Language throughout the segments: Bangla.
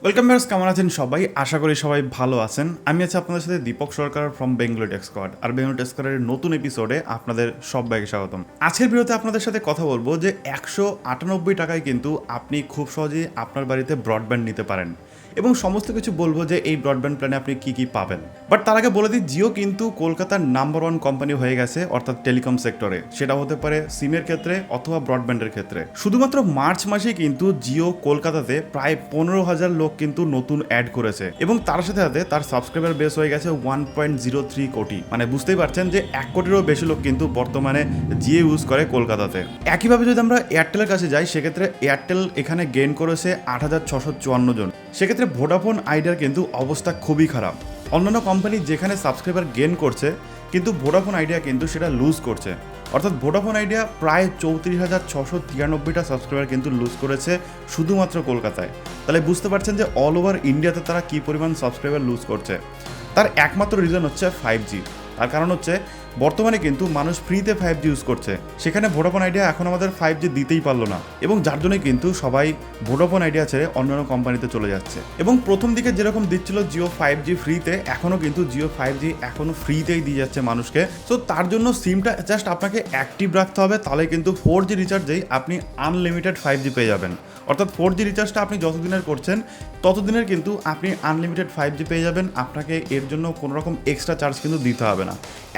ওয়েলকাম ব্যাস, কেমন আছেন সবাই? আশা করি সবাই ভালো আছেন। আমি আছি আপনাদের সাথে দীপক সরকার ফ্রম বেঙ্গলি টেক্সকোয়াড। আর বেঙ্গলি টেক্সকোয়াডের নতুন এপিসোডে আপনাদের সবাইকে স্বাগতম। আজকের ভিডিওতে আপনাদের সাথে কথা বলবো যে 198 টাকায় কিন্তু আপনি খুব সহজেই আপনার বাড়িতে ব্রডব্যান্ড নিতে পারেন এবং সমস্ত কিছু বলবো যে এই ব্রডব্যান্ড প্ল্যানে আপনি কি কি পাবেন। বাট তার আগে বলে দিই, জিও কিন্তু কলকাতার নাম্বার 1 কোম্পানি হয়ে গেছে, অর্থাৎ টেলিকম সেক্টরে। সেটা হতে পারে সিমের ক্ষেত্রে অথবা ব্রডব্যান্ডের ক্ষেত্রে। শুধুমাত্র মার্চ মাসে কিন্তু জিও কলকাতাতে প্রায় 15,000 লোক কিন্তু নতুন অ্যাড করেছে এবং তার সাথে সাথে তার সাবস্ক্রাইবার বেস হয়ে গেছে 1.03 কোটি। মানে বুঝতেই পারছেন যে 1 কোটিরও বেশি লোক কিন্তু বর্তমানে জিও ইউজ করে কলকাতাতে। একইভাবে যদি আমরা এয়ারটেলের কাছে যাই, সেক্ষেত্রে এয়ারটেল এখানে গেইন করেছে 8,654 জন। সেক্ষেত্রে ভোডাফোন আইডিয়ার কিন্তু অবস্থা খুবই খারাপ। অন্যান্য কোম্পানি যেখানে সাবস্ক্রাইবার গেইন করছে, কিন্তু ভোডাফোন আইডিয়া কিন্তু সেটা লুজ করছে। অর্থাৎ ভোডাফোন আইডিয়া প্রায় 34,693টা সাবস্ক্রাইবার কিন্তু লুজ করেছে শুধুমাত্র কলকাতায়। তাহলে বুঝতে পারছেন যে অল ওভার ইন্ডিয়াতে তারা কী পরিমাণ সাবস্ক্রাইবার লুজ করছে। তার একমাত্র রিজন হচ্ছে 5G। তার কারণ হচ্ছে বর্তমানে কিন্তু মানুষ ফ্রিতে 5G ইউজ করছে, সেখানে ভোডাফোন আইডিয়া এখন আমাদের 5G দিতেই পারলো না এবং যার জন্যই কিন্তু সবাই ভোডাফোন আইডিয়া ছেড়ে অন্যান্য কোম্পানিতে চলে যাচ্ছে। এবং প্রথম দিকে যেরকম দিচ্ছিল জিও 5G ফ্রিতে, এখনও কিন্তু জিও 5G এখনও ফ্রিতেই দিয়ে যাচ্ছে মানুষকে। তো তার জন্য সিমটা জাস্ট আপনাকে অ্যাক্টিভ রাখতে হবে, তাহলে কিন্তু 4G রিচার্জেই আপনি আনলিমিটেড 5G পেয়ে যাবেন। অর্থাৎ 4G রিচার্জটা আপনি যতদিনের করছেন ততদিনের কিন্তু আপনি আনলিমিটেড 5G পেয়ে যাবেন। আপনাকে এর জন্য কোনো রকম এক্সট্রা চার্জ কিন্তু দিতে হবে না।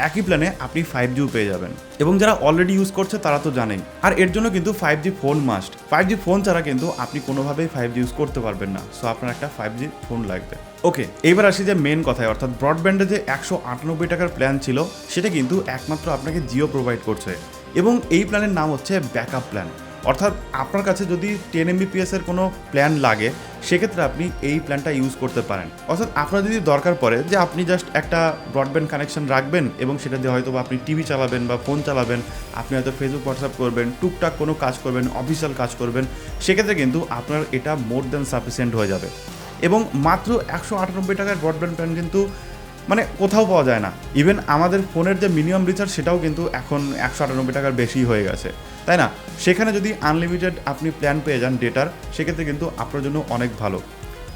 একই প্ল্যানে আপনি 5Gও পেয়ে যাবেন এবং যারা অলরেডি ইউজ করছে তারা তো জানেই। আর এর জন্য কিন্তু 5G phone must. 5G phone ছাড়া কিন্তু আপনি কোনোভাবেই 5G ইউজ করতে পারবেন না। সো আপনার একটা 5G ফোন লাগবে। ওকে, এবার আসি যে মেন কথায়, অর্থাৎ ব্রডব্যান্ডে যে 198 টাকার প্ল্যান ছিল সেটা কিন্তু একমাত্র আপনাকে জিও প্রোভাইড করছে এবং এই প্ল্যানের নাম হচ্ছে ব্যাকআপ প্ল্যান। অর্থাৎ আপনার কাছে যদি 10 MBPS এর কোনো প্ল্যান লাগে, সেক্ষেত্রে আপনি এই প্ল্যানটা ইউজ করতে পারেন। অর্থাৎ আপনার যদি দরকার পড়ে যে আপনি জাস্ট একটা ব্রডব্যান্ড কানেকশন রাখবেন এবং সেটা দিয়ে হয়তো আপনি টিভি চালাবেন বা ফোন চালাবেন, আপনি হয়তো ফেসবুক হোয়াটসঅ্যাপ করবেন, টুকটাক কোনো কাজ করবেন, অফিসিয়াল কাজ করবেন, সেক্ষেত্রে কিন্তু আপনার এটা মোর দ্যান সাফিসিয়েন্ট হয়ে যাবে। এবং মাত্র 198 টাকার ব্রডব্যান্ড প্ল্যান কিন্তু মানে কোথাও পাওয়া যায় না। ইভেন আমাদের ফোনের যে মিনিমাম রিচার্জ সেটাও কিন্তু এখন 198 টাকার বেশি হয়ে গেছে, তাই না? সেখানে যদি আনলিমিটেড আপনি প্ল্যান পেয়ে যান ডেটার, সেক্ষেত্রে কিন্তু আপনার জন্য অনেক ভালো।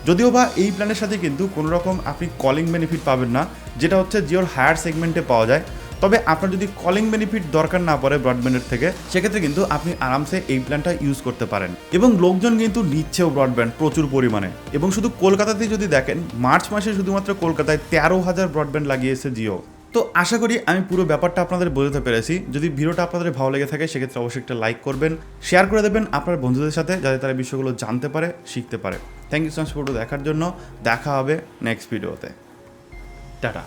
যদিও বা এই প্ল্যানের সাথে কিন্তু কোনো রকম আপনি কলিং বেনিফিট পাবেন না, যেটা হচ্ছে জিওর হায়ার সেগমেন্টে পাওয়া যায়। তবে আপনার যদি কলিং বেনিফিট দরকার না পড়ে ব্রডব্যান্ডের থেকে, সেক্ষেত্রে কিন্তু আপনি আরামসে এই প্ল্যানটা ইউজ করতে পারেন। এবং লোকজন কিন্তু নিচ্ছেও ব্রডব্যান্ড প্রচুর পরিমাণে। এবং শুধু কলকাতাতেই যদি দেখেন, মার্চ মাসে শুধুমাত্র কলকাতায় 13,000 ব্রডব্যান্ড লাগিয়েছে জিও। তো আশা করি আমি পুরো ব্যাপারটা আপনাদের বোঝাতে পেরেছি। যদি ভিডিওটা আপনাদের ভালো লেগে থাকে, সেক্ষেত্রে অবশ্যই একটা লাইক করবেন, শেয়ার করে দেবেন আপনার বন্ধুদের সাথে, যাতে তারা বিষয়গুলো জানতে পারে, শিখতে পারে। Thank you so much video দেখার জন্য। দেখা হবে নেক্সট ভিডিওতে। টাটা।